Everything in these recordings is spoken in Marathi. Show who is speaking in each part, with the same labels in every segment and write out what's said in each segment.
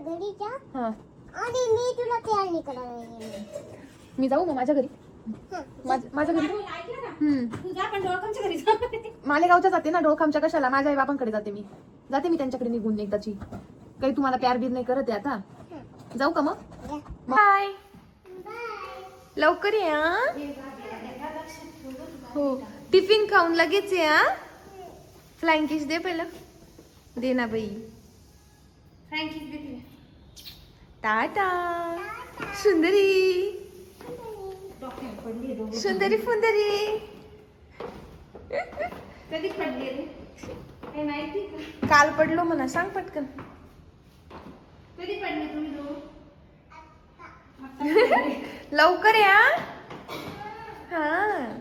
Speaker 1: घरी जा
Speaker 2: हा
Speaker 1: आणि मी तुला तयार नाही करायला.
Speaker 2: मी जाऊ मग माझ्या घरी. माझ्या घरी मालेगावच्या जाते ना, डोळखामच्या कशाला, माझ्या आई बाबांकडे जाते मी त्यांच्याकडे निघून एकदाची. काही तुम्हाला प्यार बीर नाही करत आहे आता. जाऊ का मग? बाय. लवकर या. हो टिफिन खाऊन लगेच या. फ्लाइंग किस दे पहिलं. दे ना बाई. टाटा सुंदरी सुंदरी फुंदरी.
Speaker 3: कधी पडली रे? काही माहिती का?
Speaker 2: काल पडलो म्हणा, सांग पटकन.
Speaker 3: कधी पडले तुम्ही दोघं?
Speaker 2: लवकर या. हा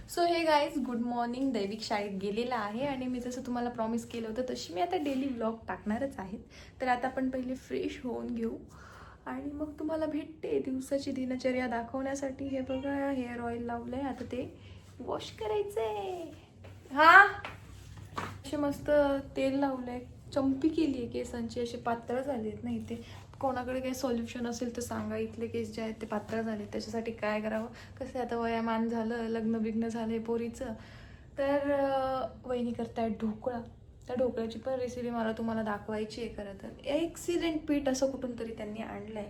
Speaker 2: सो हे गाईज, गुड मॉर्निंग. दैविक शाळेत गेलेला आहे आणि मी जसं तुम्हाला प्रॉमिस केलं होतं तशी मी आता डेली व्लॉग टाकणारच आहेत. तर आता आपण पहिले फ्रेश होऊन घेऊ आणि मग तुम्हाला भेटते दिवसाची दिनचर्या दाखवण्यासाठी. हे बघा, हेअर ऑइल लावलंय, आता ते वॉश करायचंय. हा असे मस्त तेल लावलंय, चंपी केली आहे केसांची, असे पातळ झालेत ना. इथे कोणाकडे काही सॉल्युशन असेल तर सांगा. इथले केस जे आहेत ते पातळ झाले, त्याच्यासाठी काय करावं. कसं आता वयामान झालं, लग्न बिग्न झालंय पोरीचं, तर वहिनी करतायत ढोकळा. त्या ढोकळ्याची पण रेसिपी मला तुम्हाला दाखवायची आहे. खरं तर एक्सिलेंट पीठ असं कुठून तरी त्यांनी आणलं आहे.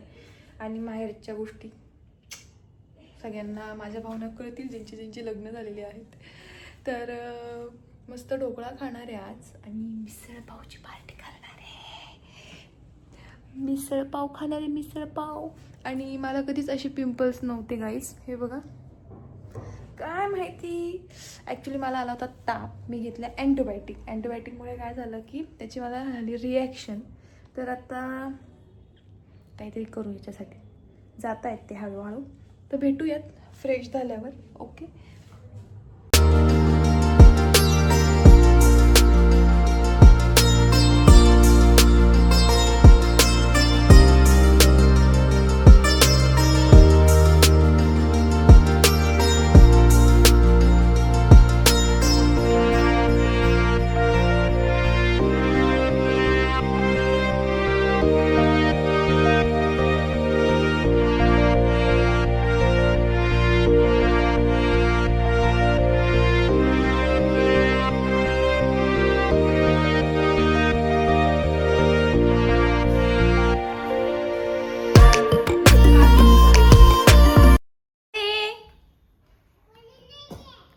Speaker 2: आणि माहेरच्या गोष्टी सगळ्यांना माझ्या भावना कळतील, ज्यांची लग्न झालेली आहेत. तर मस्त ढोकळा खाणार आहे आज आणि मिसळ पावची पार्टी करणार आहे. मिसळ पाव खाणार आहे, मिसळ पाव. आणि मला कधीच असे पिंपल्स नव्हते गाईस. हे बघा, काय माहिती, ॲक्च्युली मला आला होता ताप. मी घेतला अँटीबायोटिकमुळे काय झालं की त्याची मला झाली रिॲक्शन. तर आता काहीतरी करू याच्यासाठी. जात आहेत ते हळूहळू. तर भेटूयात फ्रेश झाल्यावर. ओके.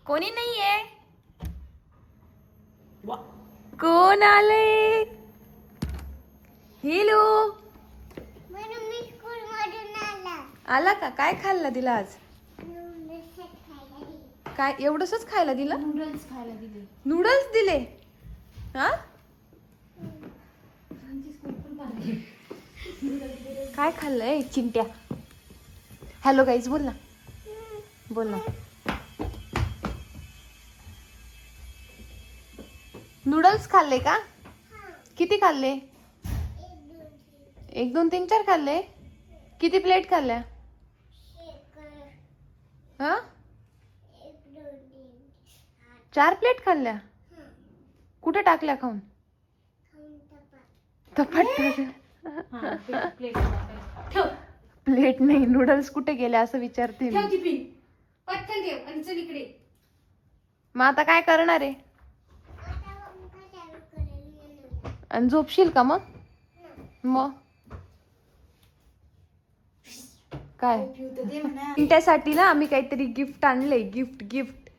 Speaker 2: कोणी नाहीये. कोण आले? हेलो.
Speaker 1: म्हणून मी स्कूल मधून
Speaker 2: आला का? काय खाल्ला दिला आज? काय एवढंच खायला दिलं?
Speaker 3: नूडल्स खायला दिले.
Speaker 2: नूडल्स दिले? हा काय खाल्लंय चिंट्या? हॅलो गाईज, बोल ना, बोल ना. नूडल्स खाल्ले का? किती खाल्ले? 1 2 3 4 खाल्ले. किती प्लेट खाल्ल्या? हा 4 प्लेट खाल्ल्या. कुठे टाकल्या खाऊन? तपाट टाकल्या. प्लेट नाही, नूडल्स कुठे गेले असं विचारते मी.
Speaker 3: पटकन ठेव आणि चल इकडे.
Speaker 2: मग आता काय करणार आहे? आणि झोपशील का मग? मग काय? त्यासाठी ना आम्ही काहीतरी गिफ्ट आणलंय. गिफ्ट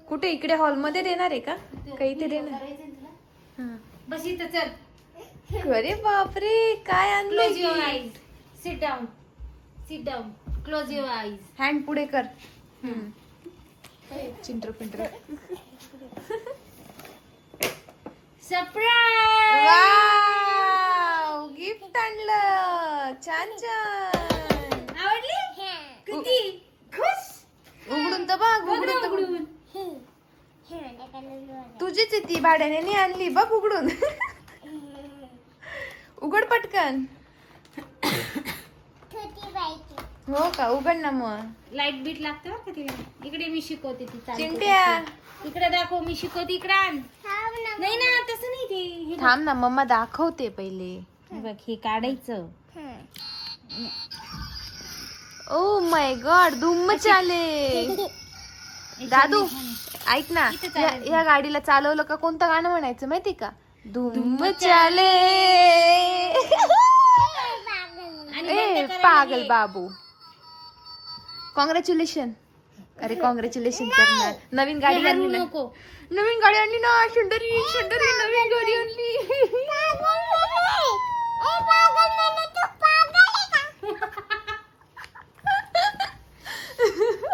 Speaker 2: कुठे? इकडे हॉलमध्ये देणार आहे का? काही ते देणार.
Speaker 3: बस इथं चल.
Speaker 2: अरे बापरे, काय
Speaker 3: क्लोज युअर
Speaker 2: आणलं?
Speaker 3: Eyes. Sit down. Close your eyes.
Speaker 2: Hand पुढे कर. चिंटर पिंटर.
Speaker 3: सरप्राईज.
Speaker 2: वाव, गिफ्ट आणलं. छान छान.
Speaker 3: आवडली? किती खुश.
Speaker 2: उघडून तर बघ. उघडून तुझीच आहे ती, भाड्याने आणली बघ. उघडून उघड पटकन. हो का? उघड ना मग.
Speaker 3: लाईट बीट लागते बरं का तिला. इकडे मी शिकवते ती चालू.
Speaker 2: चिंट्या
Speaker 3: इकडे दाखव, मी शिकवते. इकडे आण. नाही ना, तसं नाही ते.
Speaker 2: थांब ना, मम्मा दाखवते पहिले.
Speaker 3: हे बघ हे काढायचं.
Speaker 2: ओ माय गॉड, धुम्म चाले. दादू ऐक ना, या गाडीला चालवलं का कोणतं गाणं म्हणायचं माहिती का? धुम्म चाले. ए पागल बाबू, कॉंग्रॅच्युलेशन. अरे कॉंग्रॅच्युलेशन करणार. नवीन गाडी आणली ना, नवीन गाडी आणली ना. शंडरी नवीन गाडी आणली.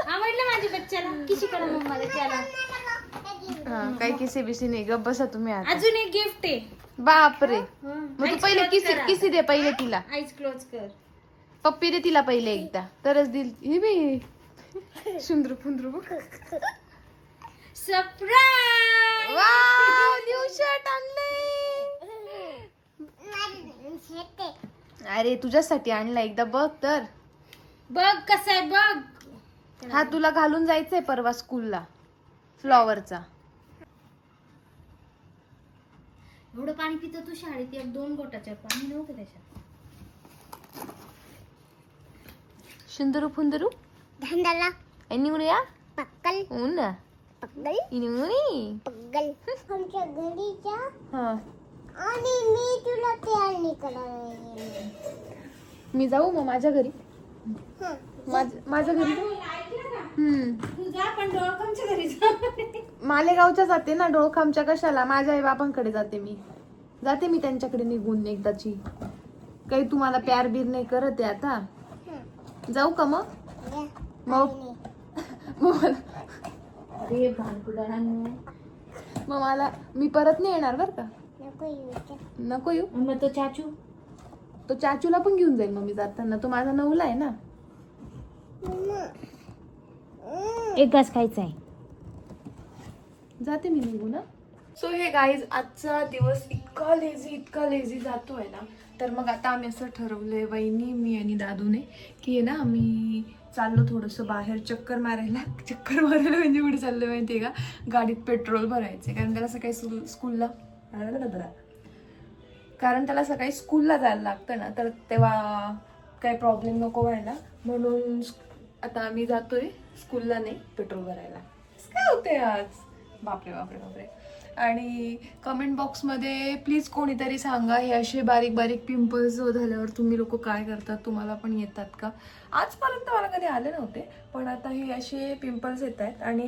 Speaker 3: आवडलं माझ्या बच्चाला. किशी करा मम्माला त्याला.
Speaker 2: हा काही किसी बिसी नाही. गप्प बसा तुम्ही आता.
Speaker 3: अजून एक गिफ्ट आहे.
Speaker 2: बापरे, मग तू पहिले किसी दे पहिले तिला.
Speaker 3: आईज क्लोज कर.
Speaker 2: पप्पी दे तिला पहिले एकदा, तरच दिल. हे बे सुंदर फुंदर.
Speaker 3: सरप्राईज.
Speaker 2: वाव, न्यू शर्ट आणले. अरे तुझ्यासाठी आणला, एकदा बघ तर.
Speaker 3: बघ कसं आहे बघ.
Speaker 2: हा तुला घालून जायचंय परवा स्कूलला, फ्लॉवरचा.
Speaker 3: एवढं पाणी पितो तू शाळेत? एक 2 गोटाच्या पाणी नव्हतं त्याच्यात.
Speaker 2: सुंदरू फुंदरू
Speaker 1: धंदाला
Speaker 2: निवडूया.
Speaker 1: पक्कल
Speaker 2: उन्हा
Speaker 1: पक्कल
Speaker 2: निवडी.
Speaker 1: पक्कल आमच्या घरीच्या.
Speaker 2: हा
Speaker 1: आणि मी तुला तयार नाही करायला.
Speaker 2: मी जाऊ मग माझ्या घरी.
Speaker 1: हं.
Speaker 2: माझ्या घरी.
Speaker 3: तू जा पण डोळखामच्या घरी जा.
Speaker 2: मालेगावच्या जाते ना, डोळखामच्या कशाला? माझ्या आई बापांकडे जाते मी. जाते मी त्यांच्याकडे निघून एकदाची. काही तुम्हाला प्यार बीर नाही करत आहे आता. जाऊ का मग?
Speaker 1: या.
Speaker 2: मग
Speaker 3: अरे भानकुडांनो.
Speaker 2: मी परत नाही येणार बर का.
Speaker 1: नको येऊ इथे.
Speaker 2: नको येऊ.
Speaker 3: मग तो चाचू
Speaker 2: तो चाचूला पण घेऊन जाईल मग मी जाताना. तो माझा नवला आहे ना.
Speaker 1: मम्मा.
Speaker 3: एक घास खायचा आहे.
Speaker 2: जाते मी निघून. सो हे गाईज, आजचा दिवस इतका लेझी जातोय ना. तर मग आता आम्ही असं ठरवलंय, वहिनी, मी आणि दादूने, की ना आम्ही चाललो थोडंसं बाहेर चक्कर मारायला म्हणजे कुठे चाललोय माहितीये का? गाडीत पेट्रोल भरायचे. कारण त्याला सकाळी स्कूलला जायला लागतं ना, तर तेव्हा काही प्रॉब्लेम नको व्हायला म्हणून आता आम्ही जातोय स्कूलला नाही, पेट्रोल भरायला. काय होते आज? बापरे. आणि कमेंट बॉक्समध्ये प्लीज कोणीतरी सांगा, हे असे बारीक पिंपल्स झाल्यावर तुम्ही लोक काय करतात? तुम्हाला पण येतात का? आजपर्यंत मला कधी आले नव्हते, पण आता हे असे पिंपल्स येत आहेत. आणि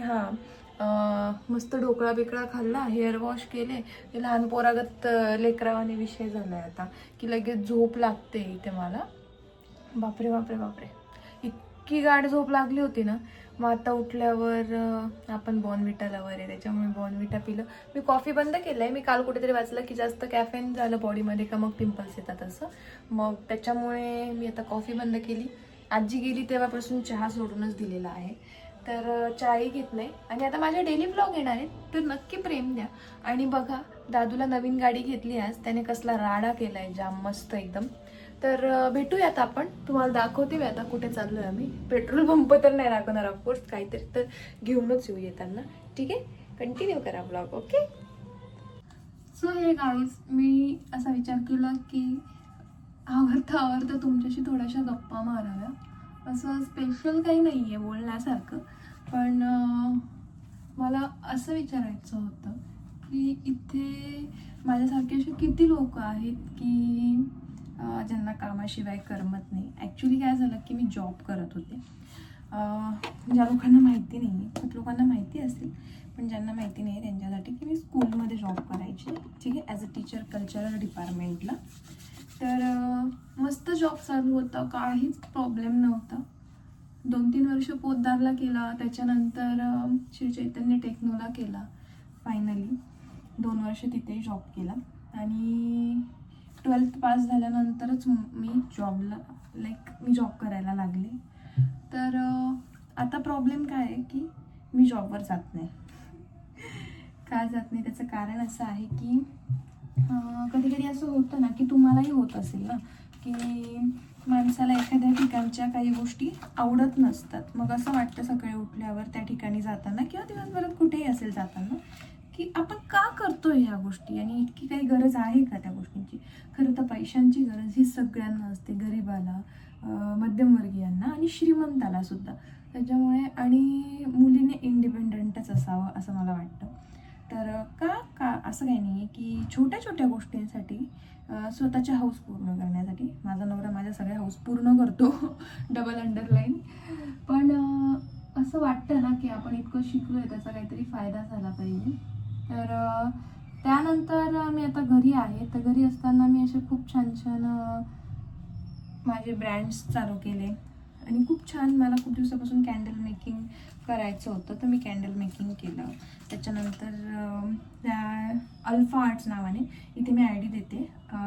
Speaker 2: मस्त ढोकळा बिकळा खाल्ला, हेअर वॉश केले. ते लहान पोरागत लेकरावाने विषय झालाय आता, की लगेच झोप लागते इथे मला. बापरे. इतकी गाढ झोप लागली होती ना. मग आता उठल्यावर आपण बॉर्नव्हिटा लवर आहे, त्याच्यामुळे बॉर्नव्हिटा पिलं. मी कॉफी बंद केलंय. मी काल कुठेतरी वाचलं की जास्त कॅफेन झालं बॉडीमध्ये का मग पिंपल्स येतात असं. मग त्याच्यामुळे मी आता कॉफी बंद केली. आजी गेली तेव्हापासून चहा सोडूनच दिलेला आहे. तर चहाही घेत नाही. आणि आता माझे डेली ब्लॉग येणार आहेत, तर नक्की प्रेम द्या. आणि बघा, दादूला नवीन गाडी घेतली आज. त्याने कसला राडा केलाय, जाम मस्त एकदम. तर भेटूयात आपण. तुम्हाला दाखवते मी आता कुठे चाललोय आम्ही. पेट्रोल पंप तर नाही दाखवणार ऑफकोर्स, काहीतरी तर घेऊनच येऊ येताना. ठीक आहे, कंटिन्यू करा ब्लॉग. ओके. सो हे गाईज, मी असा विचार केला की आवडता तुमच्याशी थोड्याशा गप्पा माराव्या. असं स्पेशल काही नाही आहे बोलण्यासारखं, पण मला असं विचारायचं होतं की इथे माझ्यासारखे असे किती लोक आहेत की ज्यांना कामाशिवाय करमत नाही. ॲक्च्युली काय झालं की मी जॉब करत होते. ज्या लोकांना माहिती नाही आहे, खूप लोकांना माहिती असेल, पण ज्यांना माहिती नाही त्यांच्यासाठी, की मी स्कूलमध्ये जॉब करायची. ठीक आहे, ॲज अ टीचर कल्चरल डिपार्टमेंटला. तर मस्त जॉब चालू होता, काहीच प्रॉब्लेम नव्हता. 2-3 वर्ष पोद्दारला केला, त्याच्यानंतर श्री चैतन्य टेक्नोला केला. फायनली 2 वर्ष तिथे जॉब केला. आणि 12th पास झाल्यानंतरच मी जॉब करायला लागले. तर आता प्रॉब्लेम काय आहे की मी जॉबवर जात नाही. का जात नाही त्याचं कारण असं आहे की कधी कधी असं होतं ना, की तुम्हालाही होत असेल ना, की माणसाला एखाद्या ठिकाणच्या काही गोष्टी आवडत नसतात. मग असं वाटतं सकाळी उठल्यावर त्या ठिकाणी जाताना किंवा दिवसभरात कुठेही असेल जाताना, की आपण का करतोय ह्या गोष्टी आणि इतकी काही गरज आहे का त्या गोष्टींची. खरं तर पैशांची गरज ही सगळ्यांना असते, गरीबाला, मध्यमवर्गीयांना आणि श्रीमंताला सुद्धा. त्याच्यामुळे आणि मुलीने इंडिपेंडंटच असावं असं मला वाटतं. तर का असं काही नाही आहे की छोट्या छोट्या गोष्टींसाठी स्वतःच्या हाऊस पूर्ण करण्यासाठी. माझा नवरा माझ्या सगळ्या हाऊस पूर्ण करतो डबल अंडरलाईन. पण असं वाटतं ना की आपण इतकं शिकलो आहे त्याचा काहीतरी फायदा झाला पाहिजे. तर त्यानंतर मी आता घरी आहे. तर घरी असताना मी असे खूप छान छान माझे ब्रँड्स चालू केले आणि खूप छान मला खूप दिवसापासून कॅन्डल मेकिंग करायचं होतं. तर मी कॅन्डल मेकिंग केलं. त्याच्यानंतर त्या अल्फा आर्ट्स नावाने इथे मी आय डी देते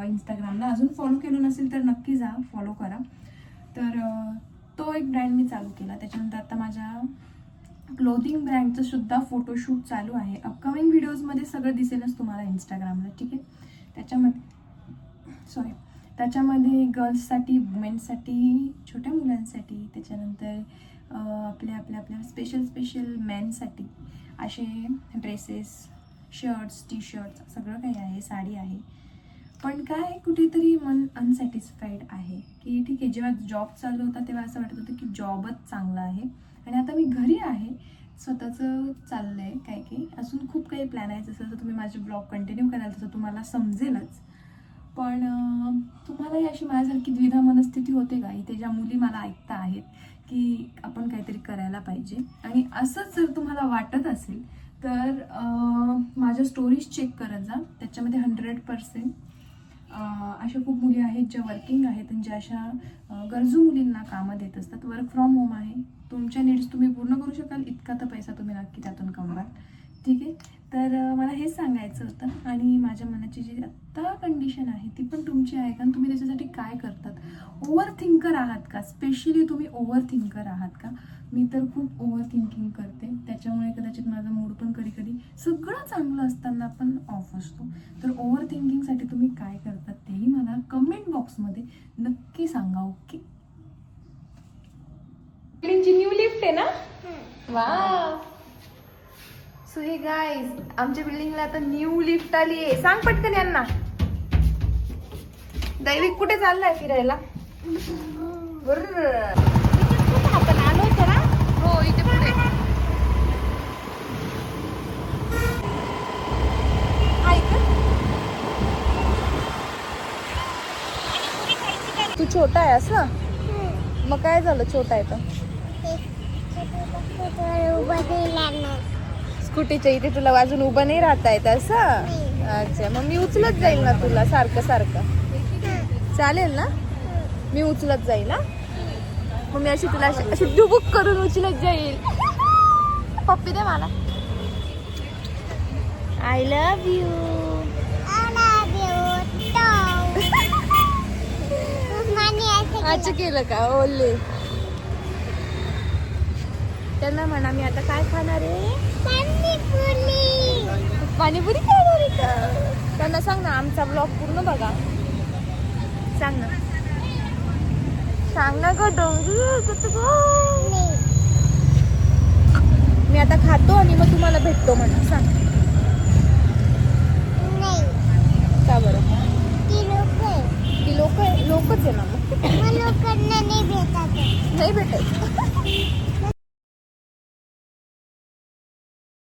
Speaker 2: इंस्टाग्रामला. अजून फॉलो केलं नसेल तर नक्की जा, फॉलो करा. तर तो एक ब्रँड मी चालू केला. त्याच्यानंतर आता माझ्या क्लोथिंग ब्रँडचं सुद्धा फोटोशूट चालू आहे. अपकमिंग व्हिडिओजमध्ये सगळं दिसेलच तुम्हाला इंस्टाग्रामला, ठीक आहे. त्याच्यामध्ये गर्ल्ससाठी, वुमेन्ससाठी, छोट्या मुलांसाठी, त्याच्यानंतर आपल्या स्पेशल मेनसाठी असे ड्रेसेस, शर्ट्स, टी शर्ट्स सगळं काही आहे, साडी आहे. पण काय कुठेतरी मन अनसॅटिस्फाईड आहे की ठीक आहे, जेव्हा जॉब चालू होता तेव्हा असं वाटत होतं की जॉबच चांगला आहे आणि आता मी घरी आहे, स्वतःचं चाललं आहे काही अजून खूप काही प्लॅन आहे. जसं तुम्ही माझे ब्लॉग कंटिन्यू कराल तसं तुम्हाला समजेलच. पण तुम्हालाही अशी माझ्यासारखी द्विधा मनस्थिती होते का, इथे ज्या मुली मला ऐकता आहेत की आपण काहीतरी करायला पाहिजे. आणि असंच जर तुम्हाला वाटत असेल तर माझ्या स्टोरीज चेक करत जा. त्याच्यामध्ये 100% अशा खूप मुली आहेत ज्या वर्किंग आहेत आणि ज्या अशा गरजू मुलींना कामं देत असतात. वर्क फ्रॉम होम आहे, तुमच्या नीड्स तुम्ही पूर्ण करू शकाल इतका तर पैसा तुम्ही नक्की त्यातून कमवाल, ठीक आहे. तर मला हेच सांगायचं होतं. आणि माझ्या मनाची जी आत्ता कंडिशन आहे ती पण तुमची आहे का, तुम्ही त्याच्यासाठी काय करतात. ओव्हर थिंकर आहात का, स्पेशली तुम्ही ओव्हर थिंकर आहात का. मी तर खूप ओव्हर थिंकिंग करते, त्याच्यामुळे कदाचित माझा मूड पण कधी सगळं चांगलं असताना पण ऑफ असतो. तर ओव्हर थिंकिंगसाठी तुम्ही काय करतात तेही मला कमेंट बॉक्समध्ये नक्की सांगा, ओके. न्यू लिफ्ट आहे ना, वा. सो हे गाईज, आमच्या बिल्डिंगला आता न्यू लिफ्ट आली आहे. सांग पटकन यांना. दैविक कुठे चाललाय फिरायला.
Speaker 1: आपण आलो होतो ना.
Speaker 2: हो, इथे पुढे. तू छोटा आहे असं, मग काय झालं छोटा आहे तर. स्कूटीच्या इथे तुला वाजून उभं नाही राहता येत असं. अच्छा, मग मी उचलत जाईल ना तुला सारखं सारखं, चालेल ना. मी उचलत जाईल ना, मग मी अशी तुला अशी डुबुक करून उचलत जाईल. पप्पी दे मला. I love you. अच्छा केलं का, ओले. त्यांना म्हणा मी आता काय खाणार आहे, पाणीपुरी खाणार आहे का. त्यांना सांग ना आमचा ब्लॉग पूर्ण बघा. सांग ना, सांग ना ग डोंगरी. मी आता खातो आणि मग तुम्हाला भेटतो म्हणा, सांग.